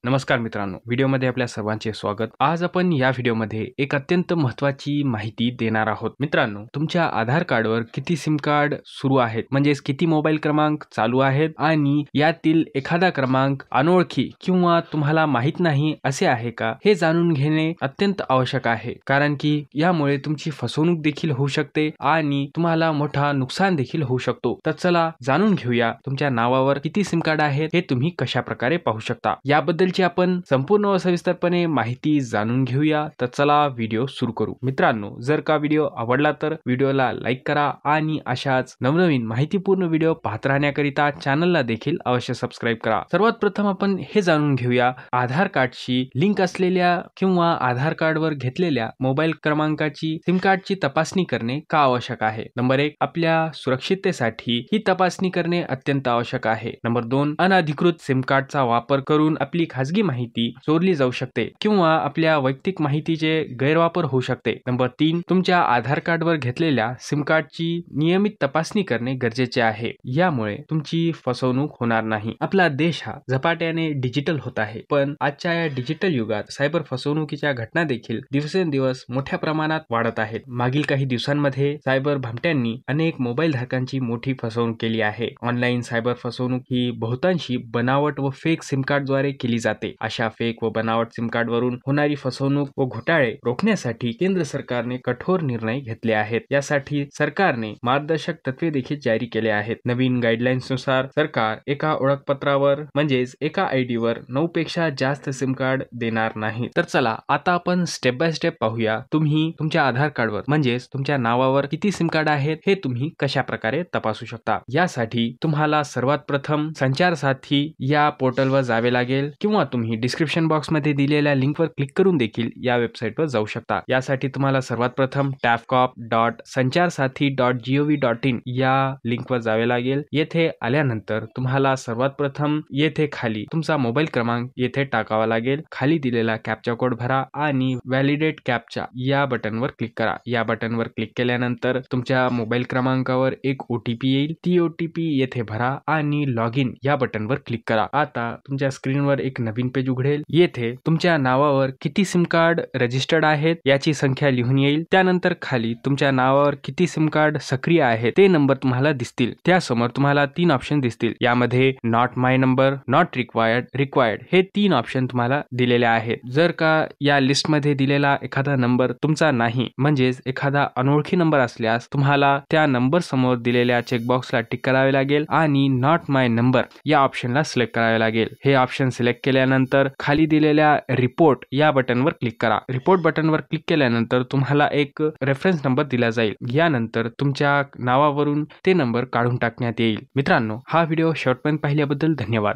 नमस्कार मित्रांनो, व्हिडिओमध्ये आपल्या सर्वांचे स्वागत। आज आपण या व्हिडिओमध्ये एक अत्यंत महत्त्वाची माहिती देणार आहोत। मित्रांनो, तुमच्या आधार कार्डवर किती सिम कार्ड सुरू आहेत, म्हणजेच किती मोबाईल क्रमांक चालू आहेत आणि यातील एखादा क्रमांक अनोळखी किंवा तुम्हाला माहित नाही असे आहे का, हे जाणून घेणे अत्यंत आवश्यक आहे। कारण की यामुळे तुमची फसवणूक देखील होऊ शकते आणि तुम्हाला मोठा नुकसान देखील होऊ शकतो। तर चला जाणून घेऊया तुमच्या नावावर किती सिम कार्ड आहेत हे तुम्ही कशा प्रकारे पाहू शकता। याबद्दलची आपण संपूर्ण व सविस्तरपणे माहिती जाणून घेऊया। तर चला व्हिडिओ सुरू करू। मित्रांनो, जर का व्हिडिओ आवडला तर व्हिडिओला लाईक करा आणि अशाच नवनवीन माहितीपूर्ण व्हिडिओ पाहत राहण्याकरिता चॅनलला देखील अवश्य सबस्क्राईब करा। सर्वात प्रथम आपण हे जाणून घेऊया, आधार कार्डशी लिंक असलेल्या किंवा आधार कार्डवर घेतलेल्या मोबाईल क्रमांकाची सिम कार्डची तपासणी करणे का आवश्यक आहे। नंबर 1, आपल्या सुरक्षिततेसाठी ही तपासणी करणे अत्यंत आवश्यक आहे। नंबर 2, अनधिकृत सिम कार्डचा वापर करून आपली खाजगी माहिती चोरली जाऊ शकते किंवा आपल्या वैयक्तिक माहितीचे गैरवापर होऊ शकते। नंबर 3, तुमच्या आधार कार्डवर घेतलेल्या सिम कार्डची नियमित तपासणी करणे गरजेचे आहे। यामुळे तुमची फसवणूक होणार नाही। आपला देश हा झपाट्याने डिजिटल होत आहे, पण आजच्या या डिजिटल युगात सायबर फसवणुकीच्या घटना देखील दिवसेंदिवस मोठ्या प्रमाणात वाढत आहेत। मागील काही दिवसांमध्ये सायबर भामट्यांनी अनेक मोबाईल धारकांची मोठी फसवणूक केली आहे। ऑनलाईन सायबर फसवणूक ही बहुतांशी बनावट व फेक सिम कार्डद्वारे केली जाते। अशा फेक व बनावट सिम कार्डवरून होणारी फसवणूक व घोटाळे रोखण्यासाठी केंद्र सरकारने कठोर निर्णय घेतले आहेत। यासाठी सरकारने मार्गदर्शक तत्वे देखील जारी केले आहेत। नवीन गाईडलाईन्स नुसार सरकार एका ओळखपत्रावर म्हणजेच एका आयडी वर 9 पेक्षा जास्त सिम कार्ड देणार नाही। तर चला आता आपण स्टेप बाय स्टेप पाहूया, तुम्ही तुमच्या आधार कार्डवर म्हणजेच तुमच्या नावावर किती सिम कार्ड आहेत हे तुम्ही कशा प्रकारे तपासू शकता। यासाठी तुम्हाला सर्वात प्रथम संचार साथी या पोर्टलवर जावे लागेल किंवा तुम्ही डिस्क्रिप्शन बॉक्स मध्ये दिलेल्या लिंकवर क्लिक करून देखील या वेबसाईटवर जाऊ शकता। यासाठी तुम्हाला सर्वात प्रथम tafcop.sancharsathy.gov.in या लिंकवर जावे लागेल। येथे आल्यानंतर तुम्हाला सर्वात प्रथम येथे खाली तुमचा मोबाईल क्रमांक येथे टाकावा लागेल। खाली दिलेला कॅप्चा कोड भरा आणि व्हॅलिडेट कॅप्चा या बटनवर क्लिक करा। या बटनवर क्लिक केल्यानंतर तुमच्या मोबाईल क्रमांकावर एक OTP येईल। ती OTP येथे भरा आणि लॉग इन या बटनवर क्लिक करा। आता तुमच्या स्क्रीनवर एक नवीन पेज उघडेल। येथे तुमच्या नावावर किती सिम कार्ड रजिस्टर्ड आहेत याची संख्या लिहून येईल। त्यानंतर खाली तुमच्या नावावर किती सिम कार्ड सक्रिय आहेत ते नंबर तुम्हाला दिसतील। त्यासमोर तुम्हाला 3 ऑप्शन दिसतील। यामध्ये not my number, not required, required हे 3 ऑप्शन तुम्हाला दिलेले आहेत। जर का या लिस्ट मध्ये दिलेला एखादा नंबर तुमचा नाही, म्हणजेच एखादा अनोळखी नंबर असल्यास तुम्हाला त्या नंबर समोर दिलेल्या चेकबॉक्सला टिक करावे लागेल आणि नॉट माय नंबर या ऑप्शनला सिलेक्ट करावे लागेल। हे ऑप्शन सिलेक्ट केल्यानंतर खाली दिलेल्या रिपोर्ट या बटनवर क्लिक करा। रिपोर्ट बटनवर क्लिक केल्यानंतर तुम्हाला एक रेफरन्स नंबर दिला जाईल। यानंतर तुमच्या नावावरून ते नंबर काढून टाकण्यात येईल। मित्रांनो, हा व्हिडिओ शेवटपर्यंत पाहिल्याबद्दल धन्यवाद।